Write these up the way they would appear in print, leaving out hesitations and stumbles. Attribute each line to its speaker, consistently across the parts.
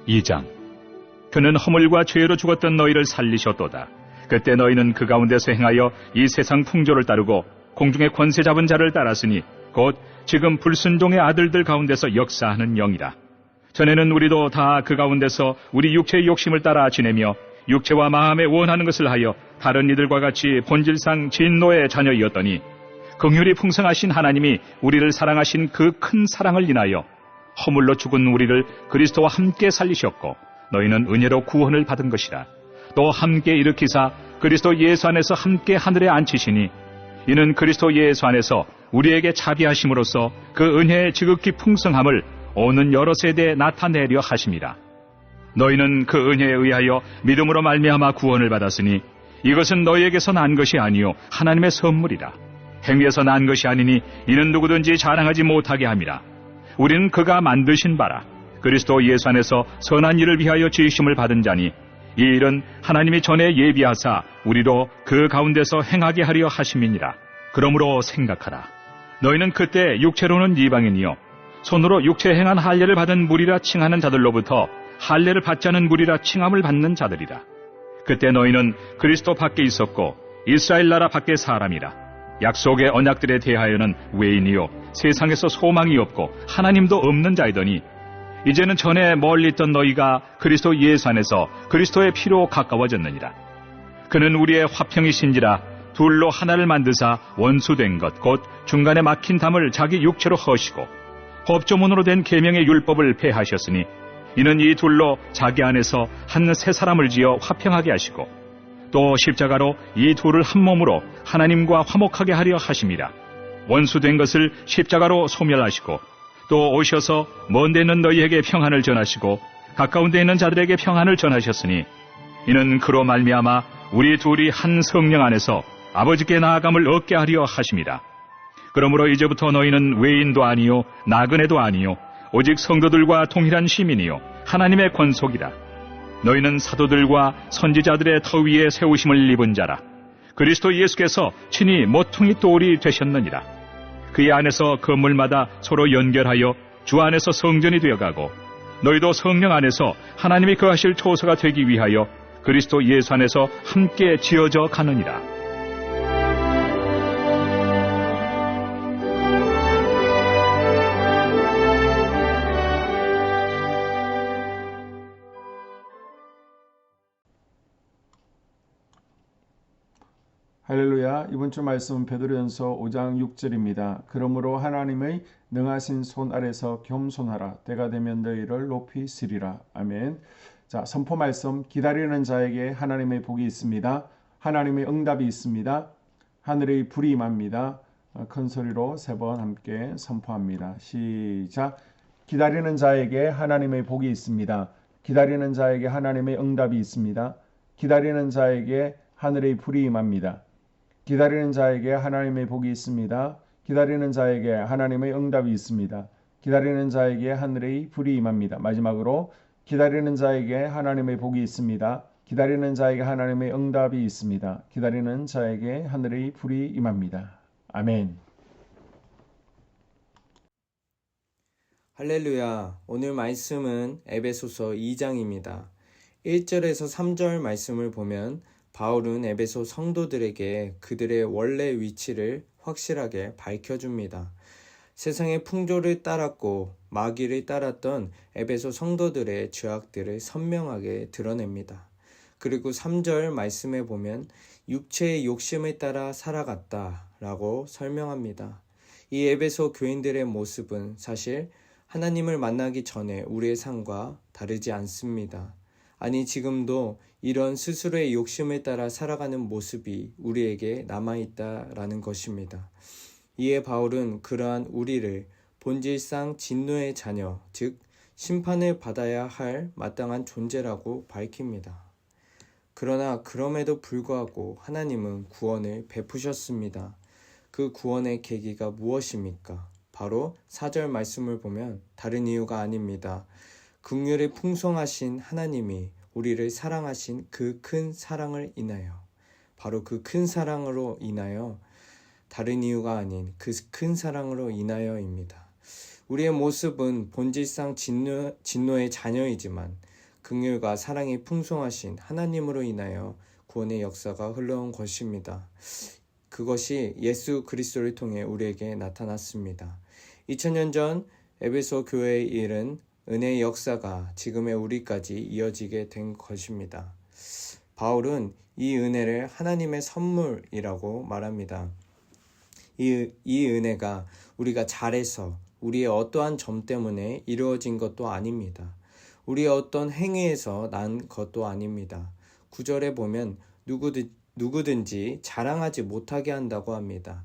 Speaker 1: 2장. 그는 허물과 죄로 죽었던 너희를 살리셨도다. 그때 너희는 그 가운데서 행하여 이 세상 풍조를 따르고 공중의 권세 잡은 자를 따랐으니 곧 지금 불순종의 아들들 가운데서 역사하는 영이라. 전에는 우리도 다 그 가운데서 우리 육체의 욕심을 따라 지내며 육체와 마음에 원하는 것을 하여 다른 이들과 같이 본질상 진노의 자녀이었더니 긍휼이 풍성하신 하나님이 우리를 사랑하신 그 큰 사랑을 인하여 허물로 죽은 우리를 그리스도와 함께 살리셨고 너희는 은혜로 구원을 받은 것이라. 또 함께 일으키사 그리스도 예수 안에서 함께 하늘에 앉히시니 이는 그리스도 예수 안에서 우리에게 자비하심으로써 그 은혜의 지극히 풍성함을 오는 여러 세대에 나타내려 하심이라. 너희는 그 은혜에 의하여 믿음으로 말미암아 구원을 받았으니 이것은 너희에게서 난 것이 아니요 하나님의 선물이라. 행위에서 난 것이 아니니 이는 누구든지 자랑하지 못하게 함이라. 우리는 그가 만드신 바라 그리스도 예수 안에서 선한 일을 위하여 지으심을 받은 자니 이 일은 하나님이 전에 예비하사 우리로 그 가운데서 행하게 하려 하심이니라. 그러므로 생각하라. 너희는 그때 육체로는 이방인이요 손으로 육체 행한 할례를 받은 무리라 칭하는 자들로부터 할례를 받지 않은 무리라 칭함을 받는 자들이라. 그때 너희는 그리스도 밖에 있었고 이스라엘 나라 밖에 사람이라. 약속의 언약들에 대하여는 외인이요 세상에서 소망이 없고 하나님도 없는 자이더니 이제는 전에 멀리 있던 너희가 그리스도 예수 안에서 그리스도의 피로 가까워졌느니라. 그는 우리의 화평이신지라 둘로 하나를 만드사 원수된 것 곧 중간에 막힌 담을 자기 육체로 허시고 법조문으로 된 계명의 율법을 폐하셨으니 이는 이 둘로 자기 안에서 한 새 사람을 지어 화평하게 하시고 또 십자가로 이 둘을 한 몸으로 하나님과 화목하게 하려 하심이라. 원수된 것을 십자가로 소멸하시고 또 오셔서 먼 데 있는 너희에게 평안을 전하시고 가까운 데 있는 자들에게 평안을 전하셨으니 이는 그로 말미암아 우리 둘이 한 성령 안에서 아버지께 나아감을 얻게 하려 하심이라. 그러므로 이제부터 너희는 외인도 아니요 나그네도 아니요 오직 성도들과 동일한 시민이요 하나님의 권속이라. 너희는 사도들과 선지자들의 터 위에 세우심을 입은 자라. 그리스도 예수께서 친히 모퉁이 돌이 되셨느니라. 그의 안에서 건물마다 서로 연결하여 주 안에서 성전이 되어가고 너희도 성령 안에서 하나님이 거하실 초소가 되기 위하여 그리스도 예수 안에서 함께 지어져 가느니라.
Speaker 2: 할렐루야. 이번 주 말씀은 베드로전서 5장 6절입니다. 그러므로 하나님의 능하신 손 아래서 겸손하라. 때가 되면 너희를 높이 쓰리라. 아멘. 자, 선포 말씀. 기다리는 자에게 하나님의 복이 있습니다. 하나님의 응답이 있습니다. 하늘의 불이 임합니다. 큰 소리로 3번 함께 선포합니다. 시작. 기다리는 자에게 하나님의 복이 있습니다. 기다리는 자에게 하나님의 응답이 있습니다. 기다리는 자에게 하늘의 불이 임합니다. 기다리는 자에게 하나님의 복이 있습니다. 기다리는 자에게 하나님의 응답이 있습니다. 기다리는 자에게 하늘의 불이 임합니다. 마지막으로 기다리는 자에게 하나님의 복이 있습니다. 기다리는 자에게 하나님의 응답이 있습니다. 기다리는 자에게 하늘의 불이 임합니다. 아멘.
Speaker 3: 할렐루야. 오늘 말씀은 에베소서 2장입니다. 1절에서 3절 말씀을 보면 바울은 에베소 성도들에게 그들의 원래 위치를 확실하게 밝혀줍니다. 세상의 풍조를 따랐고 마귀를 따랐던 에베소 성도들의 죄악들을 선명하게 드러냅니다. 그리고 3절 말씀에 보면 육체의 욕심을 따라 살아갔다 라고 설명합니다. 이 에베소 교인들의 모습은 사실 하나님을 만나기 전에 우리의 삶과 다르지 않습니다. 아니 지금도 이런 스스로의 욕심을 따라 살아가는 모습이 우리에게 남아있다라는 것입니다. 이에 바울은 그러한 우리를 본질상 진노의 자녀, 즉 심판을 받아야 할 마땅한 존재라고 밝힙니다. 그러나 그럼에도 불구하고 하나님은 구원을 베푸셨습니다. 그 구원의 계기가 무엇입니까? 바로 4절 말씀을 보면 다른 이유가 아닙니다. 긍휼이 풍성하신 하나님이 우리를 사랑하신 그 큰 사랑을 인하여, 바로 그 큰 사랑으로 인하여, 다른 이유가 아닌 그 큰 사랑으로 인하여입니다. 우리의 모습은 본질상 진노의 자녀이지만 긍휼과 사랑이 풍성하신 하나님으로 인하여 구원의 역사가 흘러온 것입니다. 그것이 예수 그리스도를 통해 우리에게 나타났습니다. 2000년 전 에베소 교회에 이른 은혜의 역사가 지금의 우리까지 이어지게 된 것입니다. 바울은 이 은혜를 하나님의 선물이라고 말합니다. 이 은혜가 우리가 잘해서 우리의 어떠한 점 때문에 이루어진 것도 아닙니다. 우리의 어떤 행위에서 난 것도 아닙니다. 9절에 보면 누구든지 자랑하지 못하게 한다고 합니다.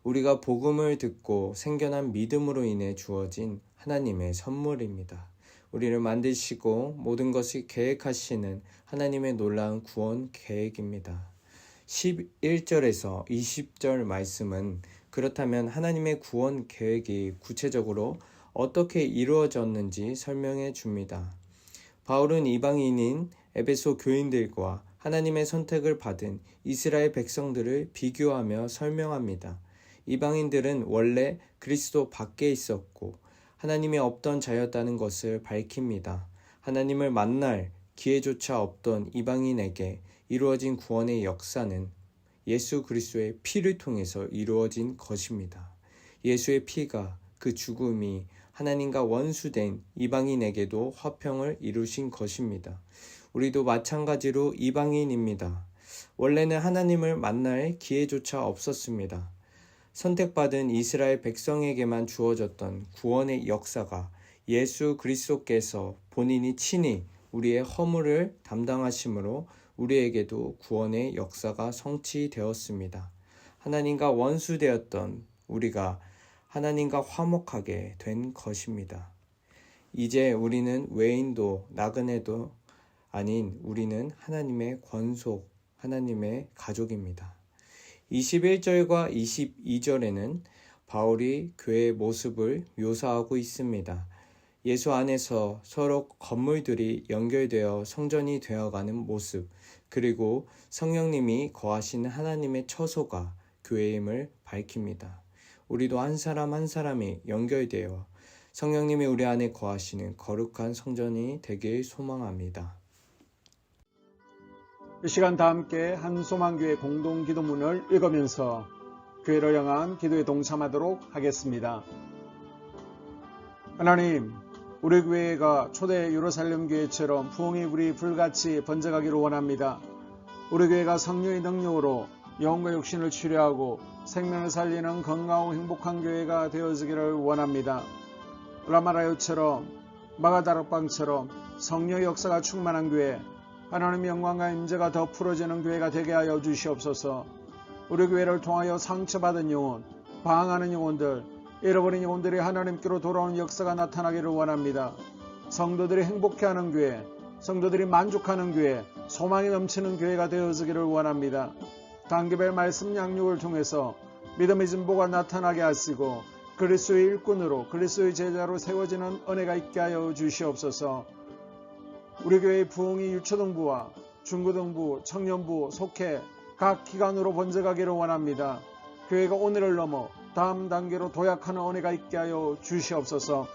Speaker 3: 우리가 복음을 듣고 생겨난 믿음으로 인해 주어진 하나님의 선물입니다. 우리를 만드시고 모든 것을 계획하시는 하나님의 놀라운 구원 계획입니다. 11절에서 20절 말씀은 그렇다면 하나님의 구원 계획이 구체적으로 어떻게 이루어졌는지 설명해 줍니다. 바울은 이방인인 에베소 교인들과 하나님의 선택을 받은 이스라엘 백성들을 비교하며 설명합니다. 이방인들은 원래 그리스도 밖에 있었고 하나님이 없던 자였다는 것을 밝힙니다. 하나님을 만날 기회조차 없던 이방인에게 이루어진 구원의 역사는 예수 그리스도의 피를 통해서 이루어진 것입니다. 예수의 피가 그 죽음이 하나님과 원수된 이방인에게도 화평을 이루신 것입니다. 우리도 마찬가지로 이방인입니다. 원래는 하나님을 만날 기회조차 없었습니다. 선택받은 이스라엘 백성에게만 주어졌던 구원의 역사가 예수 그리스도께서 본인이 친히 우리의 허물을 담당하심으로 우리에게도 구원의 역사가 성취되었습니다. 하나님과 원수되었던 우리가 하나님과 화목하게 된 것입니다. 이제 우리는 외인도 나그네도 아닌 우리는 하나님의 권속, 하나님의 가족입니다. 21절과 22절에는 바울이 교회의 모습을 묘사하고 있습니다. 예수 안에서 서로 건물들이 연결되어 성전이 되어가는 모습, 그리고 성령님이 거하시는 하나님의 처소가 교회임을 밝힙니다. 우리도 한 사람 한 사람이 연결되어 성령님이 우리 안에 거하시는 거룩한 성전이 되길 소망합니다.
Speaker 2: 이 시간 다 함께 한소망교회 공동기도문을 읽으면서 교회를 향한 기도에 동참하도록 하겠습니다. 하나님, 우리 교회가 초대 예루살렘 교회처럼 부흥이 우리 불같이 번져가기를 원합니다. 우리 교회가 성령의 능력으로 영혼과 육신을 치료하고 생명을 살리는 건강하고 행복한 교회가 되어지기를 원합니다. 라마라요처럼 마가다락방처럼 성령의 역사가 충만한 교회, 하나님의 영광과 임재가 더 풀어지는 교회가 되게 하여 주시옵소서. 우리 교회를 통하여 상처받은 영혼, 방황하는 영혼들, 잃어버린 영혼들이 하나님께로 돌아오는 역사가 나타나기를 원합니다. 성도들이 행복해하는 교회, 성도들이 만족하는 교회, 소망이 넘치는 교회가 되어지기를 원합니다. 단계별 말씀 양육을 통해서 믿음의 진보가 나타나게 하시고 그리스도의 일꾼으로 그리스도의 제자로 세워지는 은혜가 있게 하여 주시옵소서. 우리 교회의 부흥이 유초등부와 중고등부, 청년부, 속회 각 기관으로 번져가기를 원합니다. 교회가 오늘을 넘어 다음 단계로 도약하는 은혜가 있게 하여 주시옵소서.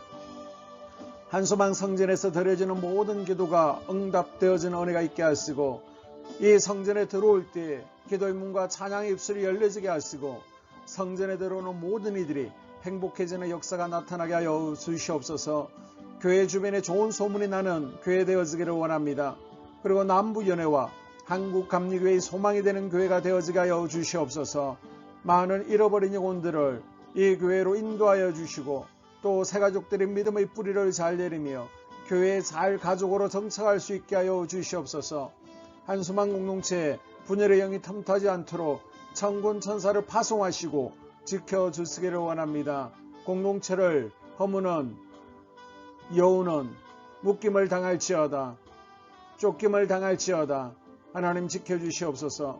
Speaker 2: 한소망 성전에서 드려지는 모든 기도가 응답되어지는 은혜가 있게 하시고 이 성전에 들어올 때 기도의 문과 찬양의 입술이 열려지게 하시고 성전에 들어오는 모든 이들이 행복해지는 역사가 나타나게 하여 주시옵소서. 교회 주변에 좋은 소문이 나는 교회 되어지기를 원합니다. 그리고 남부연회와 한국감리교회의 소망이 되는 교회가 되어지게 하여 주시옵소서. 많은 잃어버린 영혼들을 이 교회로 인도하여 주시고 또 새가족들의 믿음의 뿌리를 잘 내리며 교회에 잘 가족으로 정착할 수 있게 하여 주시옵소서. 한소망 공동체에 분열의 영이 틈타지 않도록 천군 천사를 파송하시고 지켜주시기를 원합니다. 공동체를 허무는 여우는 묶임을 당할지어다, 쫓김을 당할지어다. 하나님 지켜주시옵소서.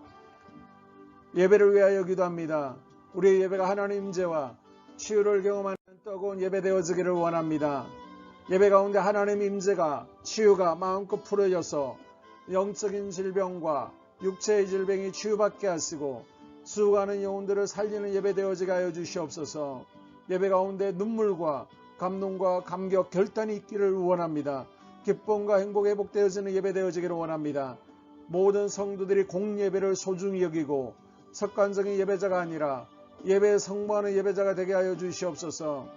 Speaker 2: 예배를 위하여 기도합니다. 우리의 예배가 하나님 임재와 치유를 경험하는 뜨거운 예배 되어지기를 원합니다. 예배 가운데 하나님 임재가 치유가 마음껏 풀어져서 영적인 질병과 육체의 질병이 치유받게 하시고 수고하는 영혼들을 살리는 예배 되어지게 하여 주시옵소서. 예배 가운데 눈물과 감동과 감격, 결단이 있기를 원합니다. 기쁨과 행복이 회복되어지는 예배 되어지기를 원합니다. 모든 성도들이 공예배를 소중히 여기고 습관적인 예배자가 아니라 예배에 성모하는 예배자가 되게 하여 주시옵소서.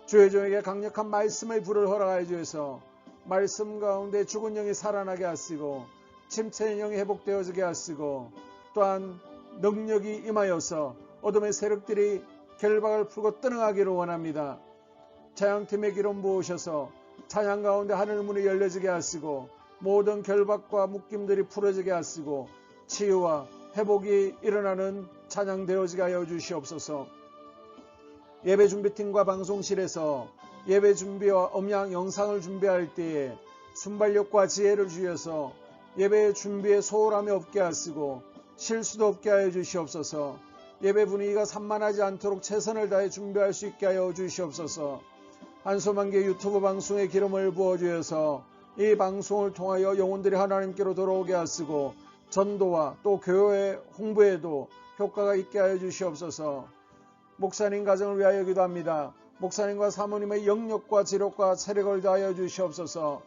Speaker 2: 주의 종에게 강력한 말씀의 불을 허락하여 주셔서 말씀 가운데 죽은 영이 살아나게 하시고 침체의 영이 회복되어지게 하시고 또한 능력이 임하여서 어둠의 세력들이 결박을 풀고 떠나가기를 원합니다. 찬양팀의 기름 부으셔서 찬양 가운데 하늘 문이 열려지게 하시고 모든 결박과 묶임들이 풀어지게 하시고 치유와 회복이 일어나는 찬양 되어지게 하여 주시옵소서. 예배 준비팀과 방송실에서 예배 준비와 음향 영상을 준비할 때에 순발력과 지혜를 주셔서 예배 준비에 소홀함이 없게 하시고 실수도 없게 하여 주시옵소서. 예배 분위기가 산만하지 않도록 최선을 다해 준비할 수 있게 하여 주시옵소서. 한소만개 유튜브 방송에 기름을 부어주셔서 이 방송을 통하여 영혼들이 하나님께로 돌아오게 하시고 전도와 또 교회 홍보에도 효과가 있게 하여 주시옵소서. 목사님 가정을 위하여 기도합니다. 목사님과 사모님의 영역과 지력과 체력을 다하여 주시옵소서.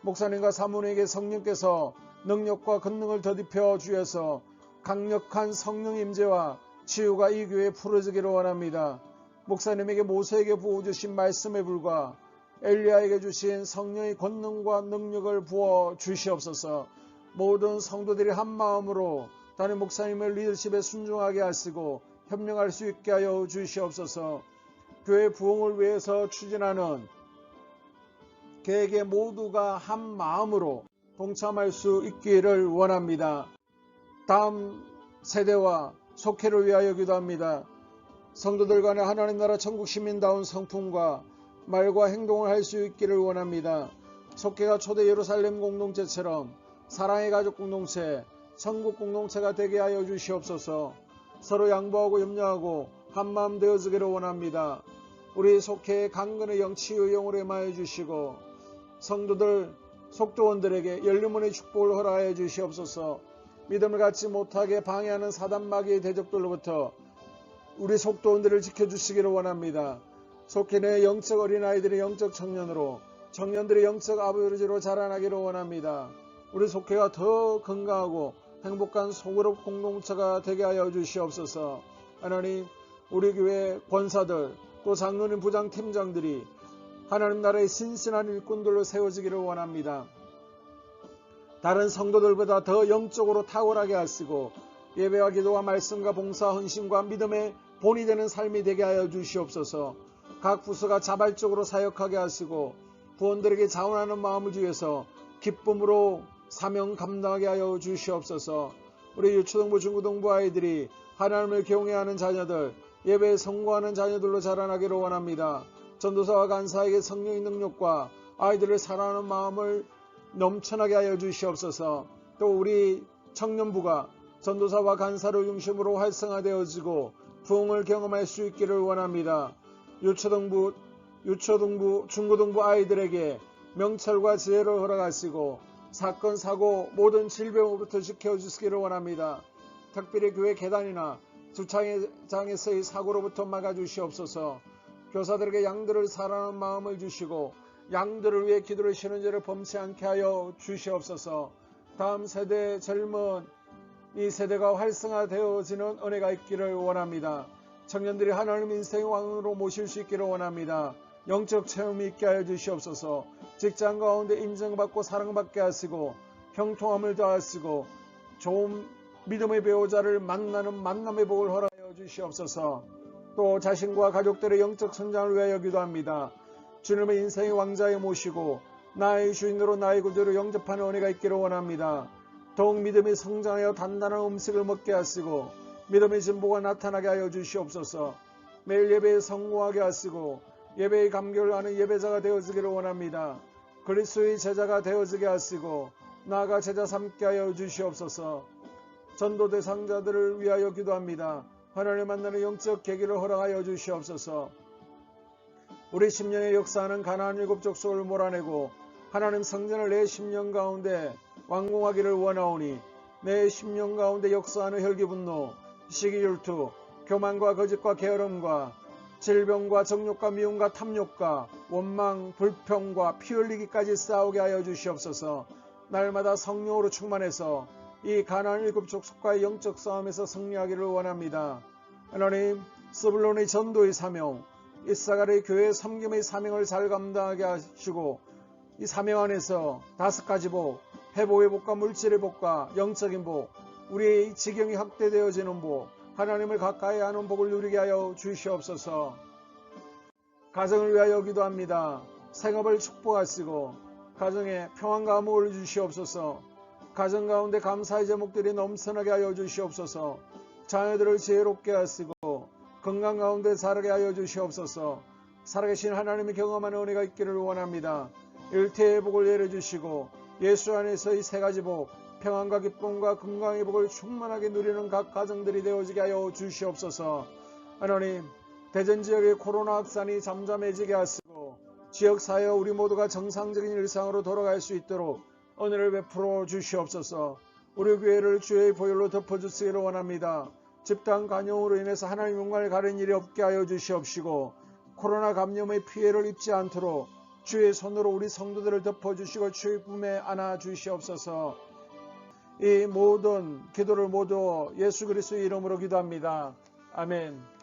Speaker 2: 목사님과 사모님에게 성령께서 능력과 권능을 더딥혀 주셔서 강력한 성령 임재와 치유가 이 교회에 풀어지기를 원합니다. 목사님에게 모세에게 부어주신 말씀의 불과 엘리야에게 주신 성령의 권능과 능력을 부어 주시옵소서. 모든 성도들이 한 마음으로 담임 목사님의 리더십에 순종하게 하시고 협력할 수 있게 하여 주시옵소서. 교회 부흥을 위해서 추진하는 계획에 모두가 한 마음으로 동참할 수 있기를 원합니다. 다음 세대와 속회를 위하여 기도합니다. 성도들 간에 하나님 나라 천국 시민다운 성품과 말과 행동을 할 수 있기를 원합니다. 속회가 초대 예루살렘 공동체처럼 사랑의 가족 공동체, 천국 공동체가 되게 하여 주시옵소서. 서로 양보하고 염려하고 한마음 되어지기를 원합니다. 우리 속회의 강건의 영, 치유의 영으로 임하여 주시고 성도들, 속도원들에게 열림문의 축복을 허락하여 주시옵소서. 믿음을 갖지 못하게 방해하는 사단 마귀의 대적들로부터 우리 속도원들을 지켜주시기를 원합니다. 속회 내 영적 어린아이들의 영적 청년으로 청년들의 영적 아버지로 자라나기를 원합니다. 우리 속회가 더 건강하고 행복한 소그룹 공동체가 되게 하여 주시옵소서. 하나님, 우리 교회 권사들 또 장로님 부장 팀장들이 하나님 나라의 신실한 일꾼들로 세워지기를 원합니다. 다른 성도들보다 더 영적으로 탁월하게 하시고 예배와 기도와 말씀과 봉사, 헌신과 믿음의 본이 되는 삶이 되게 하여 주시옵소서. 각 부서가 자발적으로 사역하게 하시고 부원들에게 자원하는 마음을 주셔서 기쁨으로 사명 감당하게 하여 주시옵소서. 우리 유초등부 중고등부 아이들이 하나님을 경외하는 자녀들, 예배에 성공하는 자녀들로 자라나기를 원합니다. 전도사와 간사에게 성령의 능력과 아이들을 사랑하는 마음을 넘쳐나게 하여 주시옵소서. 또 우리 청년부가 전도사와 간사를 중심으로 활성화되어지고 부흥을 경험할 수 있기를 원합니다. 유초등부, 중고등부 아이들에게 명철과 지혜를 허락하시고 사건, 사고, 모든 질병으로부터 지켜주시기를 원합니다. 특별히 교회 계단이나 주차장에서의 사고로부터 막아주시옵소서. 교사들에게 양들을 사랑하는 마음을 주시고 양들을 위해 기도를 쉬는 죄를 범치 않게 하여 주시옵소서. 다음 세대 젊은 이 세대가 활성화되어지는 은혜가 있기를 원합니다. 청년들이 하나님 인생의 왕으로 모실 수 있기를 원합니다. 영적 체험이 있게 하여 주시옵소서. 직장 가운데 인정받고 사랑받게 하시고 형통함을 더하시고 좋은 믿음의 배우자를 만나는 만남의 복을 허락하여 주시옵소서. 또 자신과 가족들의 영적 성장을 위하여 기도합니다. 주님의 인생의 왕자에 모시고 나의 주인으로 나의 구주로 영접하는 은혜가 있기를 원합니다. 더욱 믿음이 성장하여 단단한 음식을 먹게 하시고 믿음의 진보가 나타나게 하여 주시옵소서. 매일 예배에 성공하게 하시고 예배의 감격을 하는 예배자가 되어지기를 원합니다. 그리스도의 제자가 되어지게 하시고 나아가 제자 삼게 하여 주시옵소서. 전도 대상자들을 위하여 기도합니다. 하나님 만나는 영적 계기를 허락하여 주시옵소서. 우리 10년의 역사하는 가나안 7족속을 몰아내고 하나님 성전을 내 10년 가운데 완공하기를 원하오니 내 10년 가운데 역사하는 혈기분노, 시기질투, 교만과 거짓과 게으름과 질병과 정욕과 미움과 탐욕과 원망, 불평과 피 흘리기까지 싸우게 하여 주시옵소서. 날마다 성령으로 충만해서 이 가나안 일곱 족속과의 영적 싸움에서 승리하기를 원합니다. 하나님, 스불론의 전도의 사명, 이사갈의 교회 섬김의 사명을 잘 감당하게 하시고 이 사명 안에서 5가지 복, 회복의 복과 물질의 복과 영적인 복, 우리의 지경이 확대되어지는 복, 하나님을 가까이 하는 복을 누리게 하여 주시옵소서. 가정을 위하여 기도합니다. 생업을 축복하시고 가정에 평안과 안목을 주시옵소서. 가정 가운데 감사의 제목들이 넘쳐나게 하여 주시옵소서. 자녀들을 지혜롭게 하시고 건강 가운데 자라게 하여 주시옵소서. 살아계신 하나님이 경험하는 은혜가 있기를 원합니다. 일태의 복을 내려주시고 예수 안에서의 3가지 복, 평안과 기쁨과 건강의 복을 충만하게 누리는 각 가정들이 되어지게 하여 주시옵소서. 하나님, 대전 지역의 코로나 확산이 잠잠해지게 하시고 지역사회 우리 모두가 정상적인 일상으로 돌아갈 수 있도록 은혜를 베풀어 주시옵소서. 우리 교회를 주의 보혈로 덮어주시기를 원합니다. 집단 간염으로 인해서 하나님 영광을 가린 일이 없게 하여 주시옵시고 코로나 감염의 피해를 입지 않도록 주의 손으로 우리 성도들을 덮어주시고 주의 품에 안아 주시옵소서. 이 모든 기도를 모두 예수 그리스도의 이름으로 기도합니다. 아멘.